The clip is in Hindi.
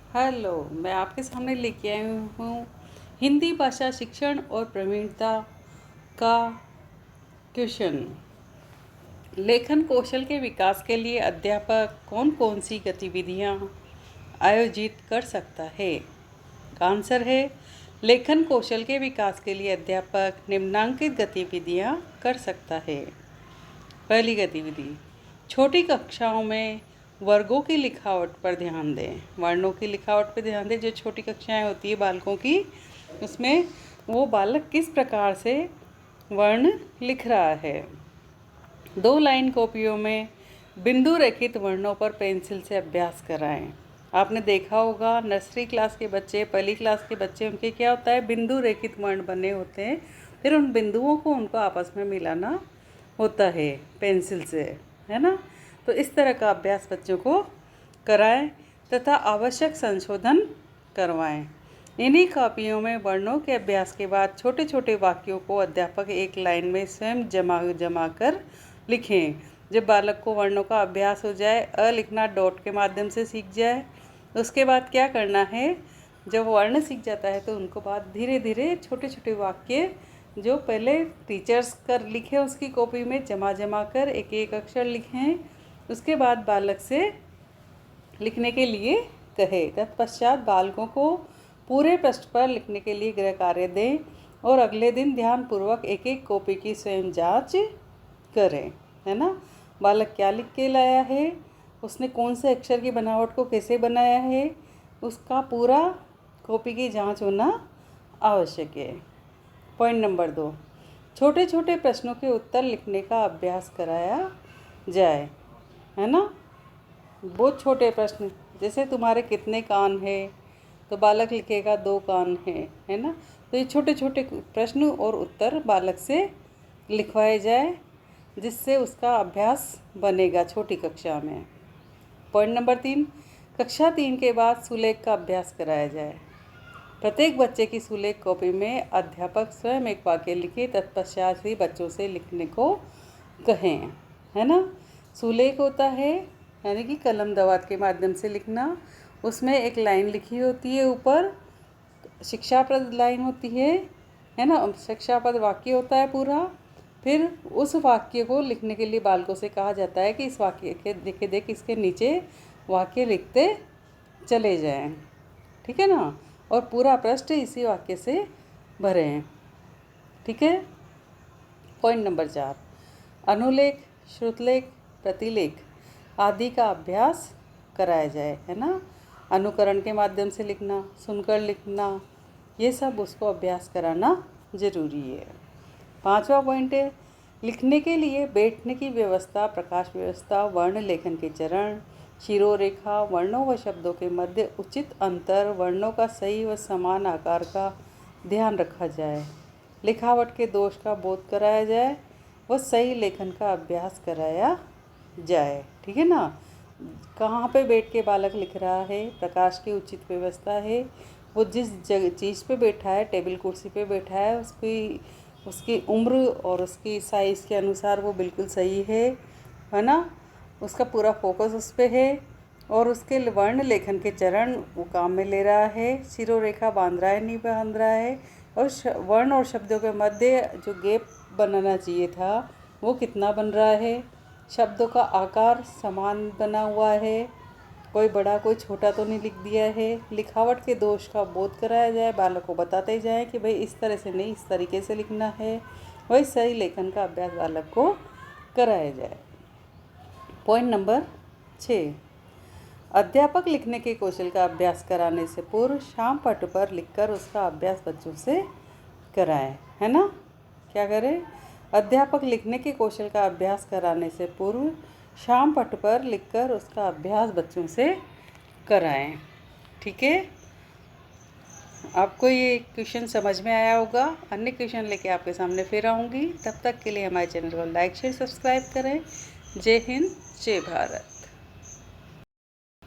हेलो, मैं आपके सामने लेके आई हूँ हिंदी भाषा शिक्षण और प्रवीणता का क्वेश्चन। लेखन कौशल के विकास के लिए अध्यापक कौन कौन सी गतिविधियाँ आयोजित कर सकता है? का आंसर है लेखन कौशल के विकास के लिए अध्यापक निम्नांकित गतिविधियाँ कर सकता है। पहली गतिविधि, छोटी कक्षाओं में वर्गों की लिखावट पर ध्यान दें। वर्णों की लिखावट पर ध्यान दें। जो छोटी कक्षाएं होती है बालकों की, उसमें वो बालक किस प्रकार से वर्ण लिख रहा है। 2 लाइन कॉपियों में बिंदु रेखित वर्णों पर पेंसिल से अभ्यास कराएं। आपने देखा होगा नर्सरी क्लास के बच्चे, पहली क्लास के बच्चे, उनके क्या होता है, बिंदु रेखित वर्ण बने होते हैं। फिर उन बिंदुओं को उनको आपस में मिलाना होता है पेंसिल से, है ना। तो इस तरह का अभ्यास बच्चों को कराएं तथा आवश्यक संशोधन करवाएं। इन्हीं कॉपियों में वर्णों के अभ्यास के बाद छोटे छोटे वाक्यों को अध्यापक एक लाइन में स्वयं जमा कर लिखें। जब बालक को वर्णों का अभ्यास हो जाए, अ लिखना डॉट के माध्यम से सीख जाए, उसके बाद क्या करना है, जब वर्ण सीख जाता है तो उनको बाद धीरे धीरे छोटे छोटे वाक्य जो पहले टीचर्स कर लिखे उसकी कॉपी में जमा कर एक एक अक्षर लिखें। उसके बाद बालक से लिखने के लिए कहे। तत्पश्चात बालकों को पूरे पृष्ठ पर लिखने के लिए गृह कार्य दें और अगले दिन ध्यानपूर्वक एक एक कॉपी की स्वयं जांच करें, है ना। बालक क्या लिख के लाया है, उसने कौन से अक्षर की बनावट को कैसे बनाया है, उसका पूरा कॉपी की जांच होना आवश्यक है। पॉइंट नंबर 2, छोटे छोटे प्रश्नों के उत्तर लिखने का अभ्यास कराया जाए, है ना। बहुत छोटे प्रश्न, जैसे तुम्हारे कितने कान है, तो बालक लिखेगा 2 कान है ना। तो ये छोटे छोटे प्रश्न और उत्तर बालक से लिखवाए जाए, जिससे उसका अभ्यास बनेगा छोटी कक्षा में। पॉइंट नंबर 3, कक्षा 3 के बाद सुलेख का अभ्यास कराया जाए। प्रत्येक बच्चे की सुलेख कॉपी में अध्यापक स्वयं एक वाक्य लिखे, तत्पश्चात ही बच्चों से लिखने को कहें, है ना। सुलेख होता है यानी कि कलम दवात के माध्यम से लिखना। उसमें एक लाइन लिखी होती है, ऊपर शिक्षाप्रद लाइन होती है ना। शिक्षाप्रद वाक्य होता है पूरा। फिर उस वाक्य को लिखने के लिए बालकों से कहा जाता है कि इस वाक्य के देख इसके नीचे वाक्य लिखते चले जाएं, ठीक है ना। और पूरा पृष्ठ इसी वाक्य से भरें, ठीक है। पॉइंट नंबर 4, अनुलेख, श्रुतलेख, प्रतिलेख आदि का अभ्यास कराया जाए, है ना। अनुकरण के माध्यम से लिखना, सुनकर लिखना, ये सब उसको अभ्यास कराना ज़रूरी है। 5वां पॉइंट है लिखने के लिए बैठने की व्यवस्था, प्रकाश व्यवस्था, वर्ण लेखन के चरण, शिरोरेखा, वर्णों व शब्दों के मध्य उचित अंतर, वर्णों का सही व समान आकार का ध्यान रखा जाए, लिखावट के दोष का बोध कराया जाए व सही लेखन का अभ्यास कराया जाए, ठीक है ना। कहाँ पे बैठ के बालक लिख रहा है, प्रकाश की उचित व्यवस्था है, वो जिस जगह चीज़ पे बैठा है, टेबल कुर्सी पे बैठा है, उसकी उम्र और उसकी साइज़ के अनुसार वो बिल्कुल सही है ना। उसका पूरा फोकस उस पर है और उसके वर्ण लेखन के चरण वो काम में ले रहा है, शिरोरेखा बांध रहा है नहीं बांध रहा है, और वर्ण और शब्दों के मध्य जो गैप बनाना चाहिए था वो कितना बन रहा है, शब्दों का आकार समान बना हुआ है, कोई बड़ा कोई छोटा तो नहीं लिख दिया है। लिखावट के दोष का बोध कराया जाए, बालक को बताते जाएं कि भाई इस तरह से नहीं, इस तरीके से लिखना है। वही सही लेखन का अभ्यास बालक को कराया जाए। पॉइंट नंबर 6, अध्यापक लिखने के कौशल का अभ्यास कराने से पूर्व शाम पट पर लिखकर उसका अभ्यास बच्चों से कराएं, है ना। क्या करें, अध्यापक लिखने के कौशल का अभ्यास कराने से पूर्व शाम पट पर लिखकर उसका अभ्यास बच्चों से कराएं, ठीक है। आपको ये क्वेश्चन समझ में आया होगा। अन्य क्वेश्चन लेके आपके सामने फिर आऊँगी। तब तक के लिए हमारे चैनल को लाइक शेयर सब्सक्राइब करें। जय हिंद, जय भारत।